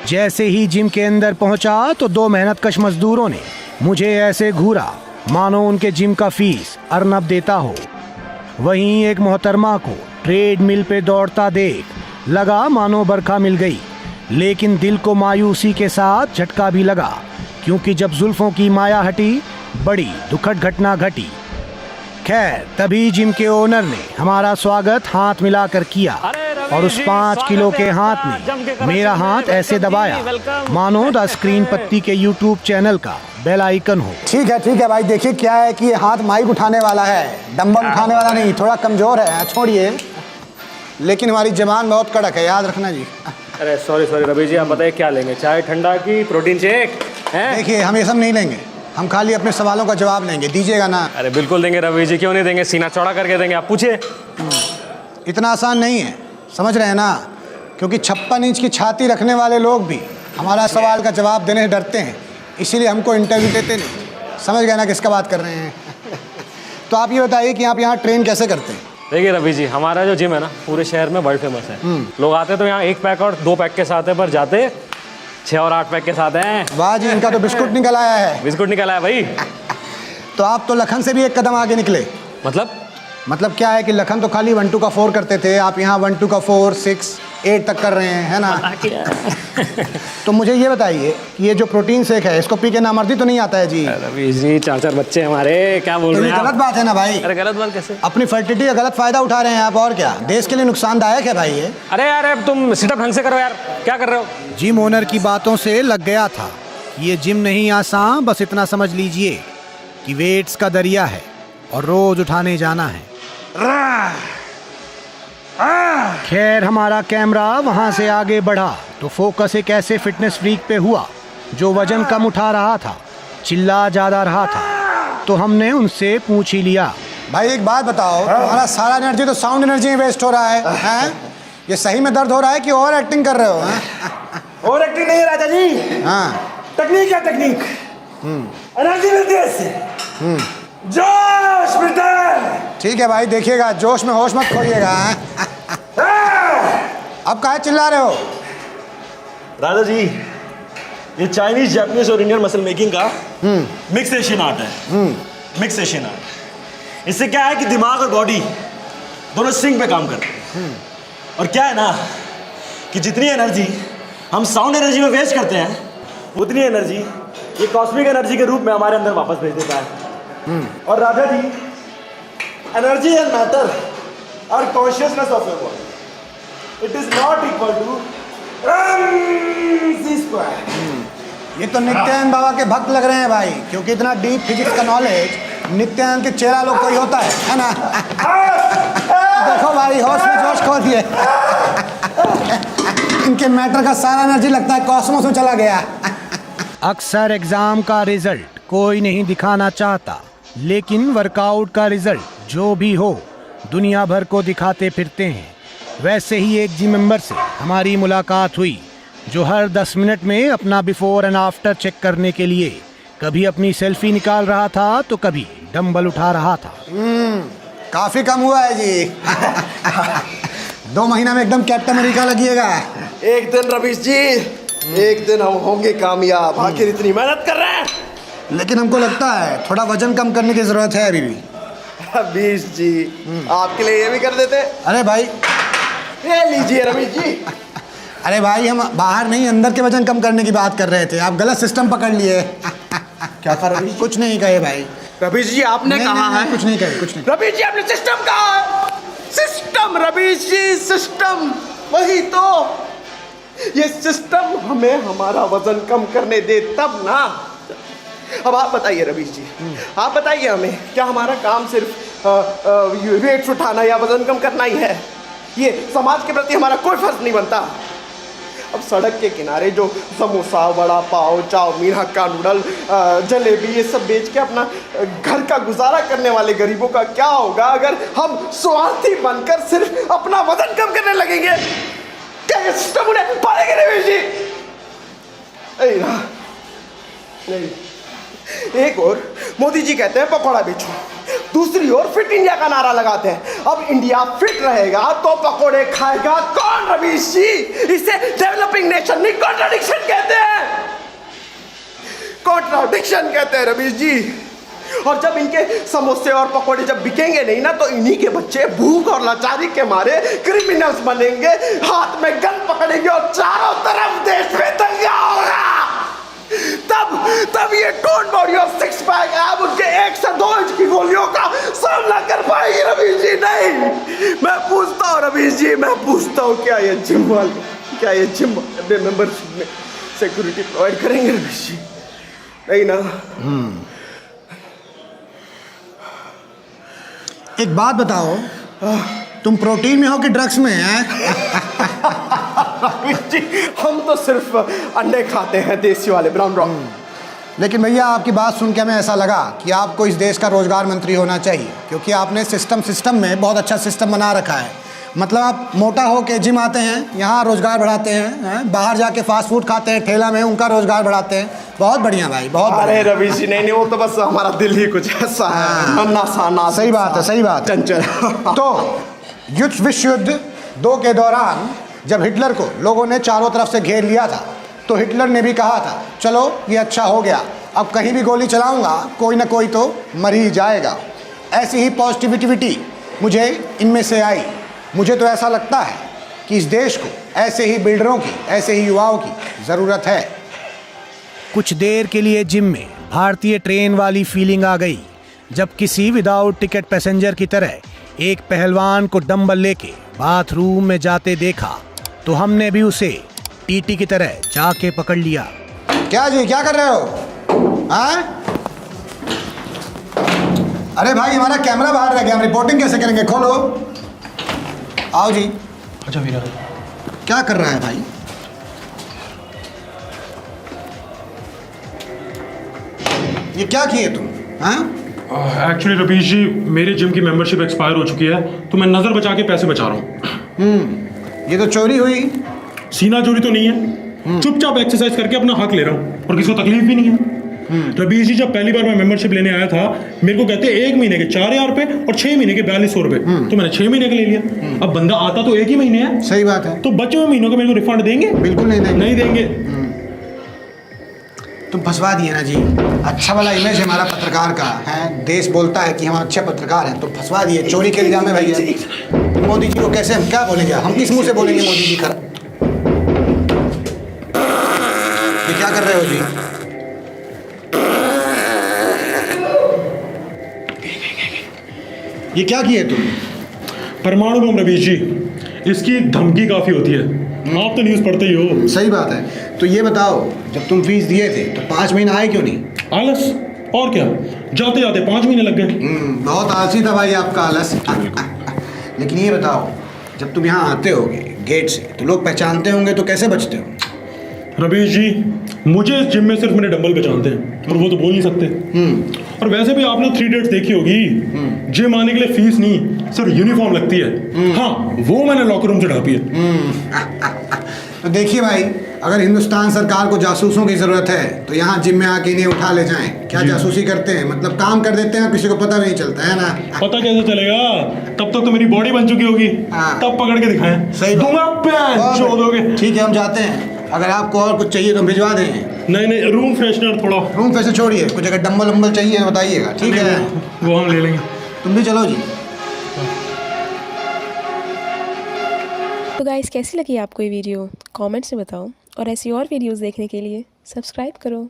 जैसे ही जिम के अंदर पहुंचा तो दो मेहनतकश मजदूरों ने मुझे ऐसे घूरा मानो उनके जिम का फीस अर्नब देता हो। वहीं एक मोहतरमा को ट्रेडमिल पे दौड़ता देख लगा मानो बरखा मिल गई, लेकिन दिल को मायूसी के साथ झटका भी लगा, क्योंकि जब जुल्फों की माया हटी बड़ी दुखद घटना घटी। खैर तभी जिम के ओनर ने हमारा स्वागत हाथ मिलाकर किया और उस 5 किलो के हाथ में मेरा हाथ ऐसे दबाया मानो द स्क्रीन पत्ती के यूट्यूब चैनल का बेल आइकन हो। ठीक है भाई, देखिए क्या है कि ये हाथ माइक उठाने वाला है, डंबल उठाने वाला नहीं, थोड़ा कमजोर है, छोड़िए। लेकिन हमारी जबान बहुत कड़क है, याद रखना जी। अरे सॉरी रवि जी, आप बताइए क्या लेंगे, चाय ठंडा की प्रोटीन शेक? देखिए हम ये सब नहीं लेंगे, हम खाली अपने सवालों का जवाब लेंगे, दीजिएगा ना? अरे बिल्कुल देंगे रवि जी, क्यों नहीं देंगे, सीना चौड़ा करके देंगे, आप पूछिए। इतना आसान नहीं है, समझ रहे हैं ना? क्योंकि 56 इंच की छाती रखने वाले लोग भी हमारा सवाल का जवाब देने से डरते हैं, इसीलिए हमको इंटरव्यू देते नहीं। समझ गए ना किसका बात कर रहे हैं? तो आप ये बताइए कि आप यहाँ ट्रेन कैसे करते हैं? देखिए रवि जी, हमारा जो जिम है ना पूरे शहर में वर्ल्ड फेमस है। लोग आते तो यहाँ 1 पैक और 2 पैक के साथ है, पर जाते 6 और 8 पैक के साथ हैं। वाह जी, इनका तो बिस्कुट निकल आया है। बिस्कुट निकल आया भाई। तो आप तो लखन से भी एक कदम आगे निकले। मतलब क्या है कि लखन तो खाली 1 2 का 4 करते थे, आप यहाँ 1 2 का 4 6 8 तक कर रहे हैं, है ना? तो मुझे ये बताइए कि ये जो प्रोटीन शेक है इसको पी के नामर्दी तो नहीं आता है जी? रवि जी 4 बच्चे हमारे, क्या बोल रहे हैं आप? गलत बात है ना भाई। अरे गलत बात कैसे? अपनी फर्टिलिटी का गलत फायदा उठा रहे हैं आप, और क्या? देश के लिए नुकसानदायक है भाई ये। अरे यार अब तुम सिटअप ढंग से करो यार, क्या कर रहे हो? जिम ओनर की बातों से लग गया था ये जिम नहीं आसान, बस इतना समझ लीजिए कि वेट्स का दरिया है और रोज उठाने जाना है। खैर हमारा कैमरा वहां से आगे बढ़ा तो फोकस एक ऐसे फिटनेस फ्रीक पे हुआ जो वजन कम उठा रहा था, चिल्ला ज्यादा रहा था, तो हमने उनसे पूछ ही लिया, भाई एक बात बताओ, तुम्हारा सारा एनर्जी तो साउंड एनर्जी में वेस्ट हो रहा है, हैं? ये सही में दर्द हो रहा है कि ओवर एक्टिंग कर रहे हो? ओवर एक्टिंग नहीं है राजा जी। हाँ, टेक्निक है, टेक्निक। एनर्जी मिलती है इससे, जोश मिलता है। ठीक है भाई, देखिएगा जोश में होश मत खोइएगा। अब काहे चिल्ला रहे हो? राजा जी, ये चाइनीज, जापानीज और इंडियन मसल मेकिंग का मिक्स एशियन आर्ट है। Mix Asian art. इससे क्या है कि दिमाग और बॉडी दोनों सिंक पे काम करते हैं। और क्या है ना कि जितनी एनर्जी हम साउंड एनर्जी में वेस्ट करते हैं, उतनी एनर्जी ये कॉस्मिक एनर्जी के रूप में हमारे अंदर वापस भेज देता है। और Raja ji, energy and matter are consciousness of your body. It is not equal to ये तो नित्यानंद बाबा के भक्त लग रहे हैं भाई, क्योंकि इतना डीप फिजिक्स का नॉलेज नित्यानंद के चेहरा लोग को ही होता है ना? देखो भाई, होश में जोश खो दिए। इनके मैटर का सारा एनर्जी लगता है कॉस्मोस में चला गया। अक्सर एग्जाम का रिजल्ट कोई नहीं दिखाना चाहता, लेकिन वर्कआउट का रिजल्ट जो भी हो दुनिया भर को दिखाते फिरते हैं। वैसे ही एक जिम मेंबर से हमारी मुलाकात हुई जो हर 10 मिनट में अपना बिफोर एंड आफ्टर चेक करने के लिए कभी अपनी सेल्फी निकाल रहा था तो कभी डंबल उठा रहा था। काफी कम हुआ है जी। 2 महीना में एकदम कैप्टन अमेरिका लगिएगा। एक दिन रवीश जी, एक दिन हम होंगे कामयाब। आखिर इतनी मेहनत कर रहे हैं, लेकिन हमको लगता है थोड़ा वजन कम करने की जरूरत है अभी भी। रवीश जी, आपके लिए ये भी कर देते। अरे भाई, ये लीजिए रवीश जी। अरे भाई, हम बाहर नहीं अंदर के वजन कम करने की बात कर रहे थे, आप गलत सिस्टम पकड़ लिए। क्या कहा रवीश? कुछ नहीं कहे भाई। रवीश जी आपने कहा है, कुछ नहीं कहे, कुछ नहीं। रवीश जी आपने सिस्टम कहा है। सिस्टम रवीश जी, सिस्टम, वही तो। ये सिस्टम हमें हमारा वजन कम करने दे तब ना। अब आप बताइए रवीश जी, आप बताइए हमें, क्या हमारा काम सिर्फ वेट्स उठाना या वजन कम करना ही है? ये समाज के प्रति हमारा कोई फर्ज नहीं बनता। अब सड़क के किनारे जो समोसा, वड़ा पाव, चाउमीन, हक्का नूडल, जलेबी, ये सब बेच के अपना घर का गुजारा करने वाले गरीबों का क्या होगा अगर हम स्वार्थी बनकर सिर्फ अपना वजन कम करने लगेंगे? क्या ये सिस्टम उन्हें पालेंगे रवीश जी? नहीं। एक और मोदी जी कहते हैं पकौड़ा बेचो, दूसरी ओर फिट इंडिया का नारा लगाते हैं। अब इंडिया फिट रहेगा तो पकोड़े खाएगा कौन रवीश जी? इसे डेवलपिंग नेशन नहीं कॉन्ट्राडिक्शन कहते हैं, कॉन्ट्राडिक्शन कहते हैं रवीश जी। और जब इनके समोसे और पकोड़े जब बिकेंगे नहीं ना, तो इन्हीं के बच्चे भूख और लाचारी के मारे क्रिमिनल्स बनेंगे, हाथ में गन पकड़ेंगे और चारों तरफ देश में दंगा होगा। तब ये टोन बॉडी और सिक्स पैक अब उनके 1 से 2 इंच की गोलियों का सामना कर पाएगी रवीश जी? नहीं। मैं पूछता हूँ रवीश जी, मैं पूछता हूँ, क्या ये जिम वाले मेंबरशिप में सिक्योरिटी प्रोवाइड करेंगे रवीश जी? नहीं ना। एक बात बताओ, तुम प्रोटीन में हो कि ड्रग्स में हैं? जी, हम तो सिर्फ अंडे खाते हैं, देसी वाले ब्राउन रॉक। लेकिन भैया आपकी बात सुन के हमें ऐसा लगा कि आपको इस देश का रोजगार मंत्री होना चाहिए, क्योंकि आपने सिस्टम में बहुत अच्छा सिस्टम बना रखा है। मतलब आप मोटा हो के जिम आते हैं, यहाँ रोजगार बढ़ाते हैं, बाहर जाके फास्ट फूड खाते हैं ठेला में, उनका रोजगार बढ़ाते हैं। बहुत बढ़िया भाई, बहुत अरे रवीश जी नहीं, वो तो बस हमारा दिल ही कुछ ऐसा है, नन्ना सा नाजुक सही बात है, सही बात है। चंचल। तो विश्व युद्ध 2 के दौरान जब हिटलर को लोगों ने चारों तरफ से घेर लिया था, तो हिटलर ने भी कहा था चलो ये अच्छा हो गया, अब कहीं भी गोली चलाऊंगा कोई ना कोई तो मर ही जाएगा। ऐसी ही पॉजिटिविटी मुझे इनमें से आई। मुझे तो ऐसा लगता है कि इस देश को ऐसे ही बिल्डरों की, ऐसे ही युवाओं की ज़रूरत है। कुछ देर के लिए जिम में भारतीय ट्रेन वाली फीलिंग आ गई, जब किसी विदाउट टिकट पैसेंजर की तरह एक पहलवान को डंबल लेके बाथरूम में जाते देखा, तो हमने भी उसे टीटी की तरह जाके पकड़ लिया। क्या जी, क्या कर रहे हो? हाँ? अरे भाई हमारा कैमरा बाहर रह गया, हम रिपोर्टिंग कैसे करेंगे? खोलो। आओ जी। अच्छा वीरा, क्या कर रहा है भाई? ये क्या किए तुम? हाँ? एक्चुअली रवीश जी, मेरे जिम की मेंबरशिप एक्सपायर हो चुकी है, तो मैं नज़र बचा के पैसे बचा रहा हूँ। ये तो चोरी हुई। सीना चोरी तो नहीं है, चुपचाप एक्सरसाइज करके अपना हक ले रहा हूँ और किसी को तकलीफ भी नहीं है। रवीश जी, जब पहली बार मैं मेंबरशिप लेने आया था, मेरे को कहते 1 महीने के 4,000 रुपए और 6 महीने के 4,200 रुपए, तो मैंने 6 महीने का ले लिया। अब बंदा आता तो 1 ही महीने है। सही बात है। तो बचे हुए महीनों का मेरे को रिफंड देंगे? बिल्कुल नहीं देंगे। नहीं देंगे। तुम फंसवा दिए ना जी। अच्छा वाला इमेज है हमारा पत्रकार का है, देश बोलता है कि हम अच्छे पत्रकार हैं, तो फंसवा दिए। चोरी के इल्जाम में भैया मोदी जी को कैसे हम क्या बोलेंगे? हम किस मुंह से बोलेंगे मोदी जी? खरा ये क्या कर रहे हो जी? ये क्या किए तुम? परमाणु बम रवीश जी, इसकी धमकी काफ़ी होती है, आप तो न्यूज़ पढ़ते ही हो। सही बात है। तो ये बताओ, जब तुम फीस दिए थे तो 5 महीना आए क्यों नहीं? आलस, और क्या, जाते जाते 5 महीने लग गए। बहुत आलसी था भाई आपका आलस। लेकिन ये बताओ, जब तुम यहाँ आते होगे गेट से, तो लोग पहचानते होंगे, तो कैसे बचते हो? रवीश जी, मुझे इस जिम में सिर्फ मेरे डंबल पहचानते हैं, और वो तो बोल नहीं सकते। और वैसे भी आपने 3 डेट्स देखी होगी, जिम आने के लिए फीस नहीं, सिर्फ यूनिफॉर्म लगती है। हाँ, वो मैंने लॉकर रूम से ढापी है। तो देखिए भाई, अगर हिंदुस्तान सरकार को जासूसों की ज़रूरत है, तो यहाँ जिम में आके इन्हें उठा ले जाएं। क्या जासूसी करते हैं? मतलब काम कर देते हैं, किसी को पता भी नहीं चलता है ना। पता कैसे चलेगा? तब तक तो मेरी बॉडी बन चुकी होगी, तब पकड़ के दिखाएं। सही दूंगा पैन जो दोगे। ठीक है, हम जाते हैं। अगर आपको और कुछ चाहिए तो भिजवा दें। नहीं, रूम फ्रेशनर थोड़ा। रूम फ्रेशनर छोड़िए, कुछ अगर डंबल वंबल चाहिए तो बताइएगा, ठीक है? वो हम ले लेंगे। तुम भी चलो जी। तो गाइस, कैसी लगी आपको ये वीडियो? कमेंट्स में बताओ, और ऐसी और वीडियोस देखने के लिए सब्सक्राइब करो।